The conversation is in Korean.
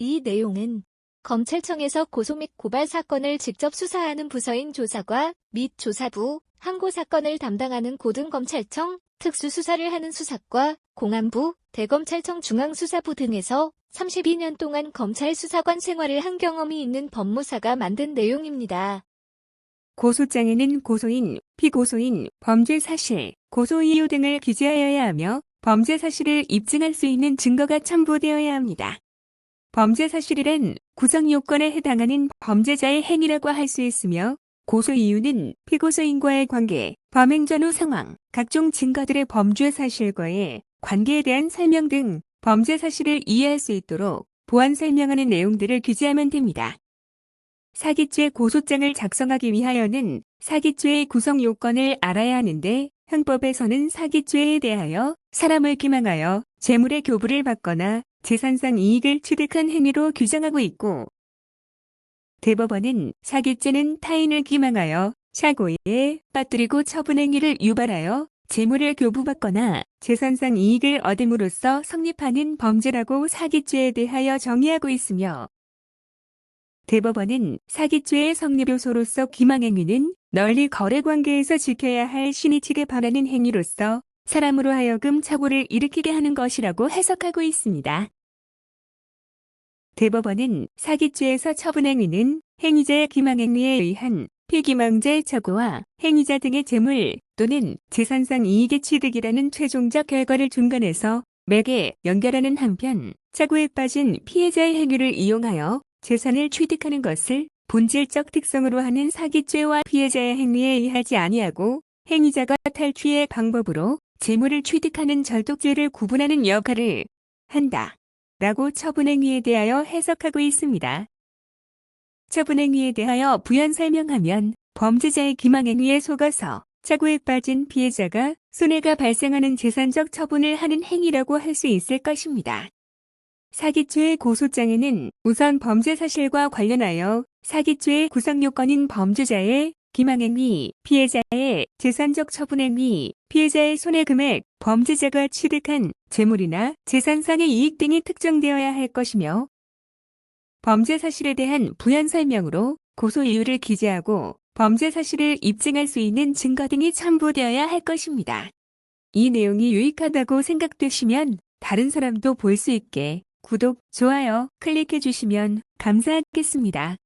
이 내용은 검찰청에서 고소 및 고발 사건을 직접 수사하는 부서인 조사과 및 조사부, 항고 사건을 담당하는 고등검찰청, 특수수사를 하는 수사과, 공안부, 대검찰청 중앙수사부 등에서 32년 동안 검찰 수사관 생활을 한 경험이 있는 법무사가 만든 내용입니다. 고소장에는 고소인, 피고소인, 범죄 사실, 고소 이유 등을 기재하여야 하며 범죄 사실을 입증할 수 있는 증거가 첨부되어야 합니다. 범죄 사실이란 구성 요건에 해당하는 범죄자의 행위라고 할 수 있으며 고소 이유는 피고소인과의 관계, 범행 전후 상황, 각종 증거들의 범죄 사실과의 관계에 대한 설명 등 범죄 사실을 이해할 수 있도록 보완 설명하는 내용들을 기재하면 됩니다. 사기죄 고소장을 작성하기 위하여는 사기죄의 구성 요건을 알아야 하는데 형법에서는 사기죄에 대하여 사람을 기망하여 재물의 교부를 받거나 재산상 이익을 취득한 행위로 규정하고 있고, 대법원은 사기죄는 타인을 기망하여 사고에 빠뜨리고 처분 행위를 유발하여 재물을 교부받거나 재산상 이익을 얻음으로써 성립하는 범죄라고 사기죄에 대하여 정의하고 있으며, 대법원은 사기죄의 성립 요소로서 기망행위는 널리 거래관계에서 지켜야 할 신의치게 바라는 행위로서 사람으로 하여금 착오를 일으키게 하는 것이라고 해석하고 있습니다. 대법원은 사기죄에서 처분행위는 행위자의 기망행위에 의한 피기망자의 착오와 행위자 등의 재물 또는 재산상 이익의 취득이라는 최종적 결과를 중간에서 맥에 연결하는 한편 착오에 빠진 피해자의 행위를 이용하여 재산을 취득하는 것을 본질적 특성으로 하는 사기죄와 피해자의 행위에 의하지 아니하고 행위자가 탈취의 방법으로 재물을 취득하는 절독죄를 구분하는 역할을 한다 라고 처분행위에 대하여 해석하고 있습니다. 처분행위에 대하여 부연 설명하면 범죄자의 기망행위에 속아서 착오에 빠진 피해자가 손해가 발생하는 재산적 처분을 하는 행위라고 할 수 있을 것입니다. 사기죄의 고소장에는 우선 범죄 사실과 관련하여 사기죄의 구성 요건인 범죄자의 기망행위, 피해자의 재산적 처분행위, 피해자의 손해금액, 범죄자가 취득한 재물이나 재산상의 이익 등이 특정되어야 할 것이며, 범죄 사실에 대한 부연 설명으로 고소 이유를 기재하고 범죄 사실을 입증할 수 있는 증거 등이 첨부되어야 할 것입니다. 이 내용이 유익하다고 생각되시면 다른 사람도 볼 수 있게 구독, 좋아요 클릭해 주시면 감사하겠습니다.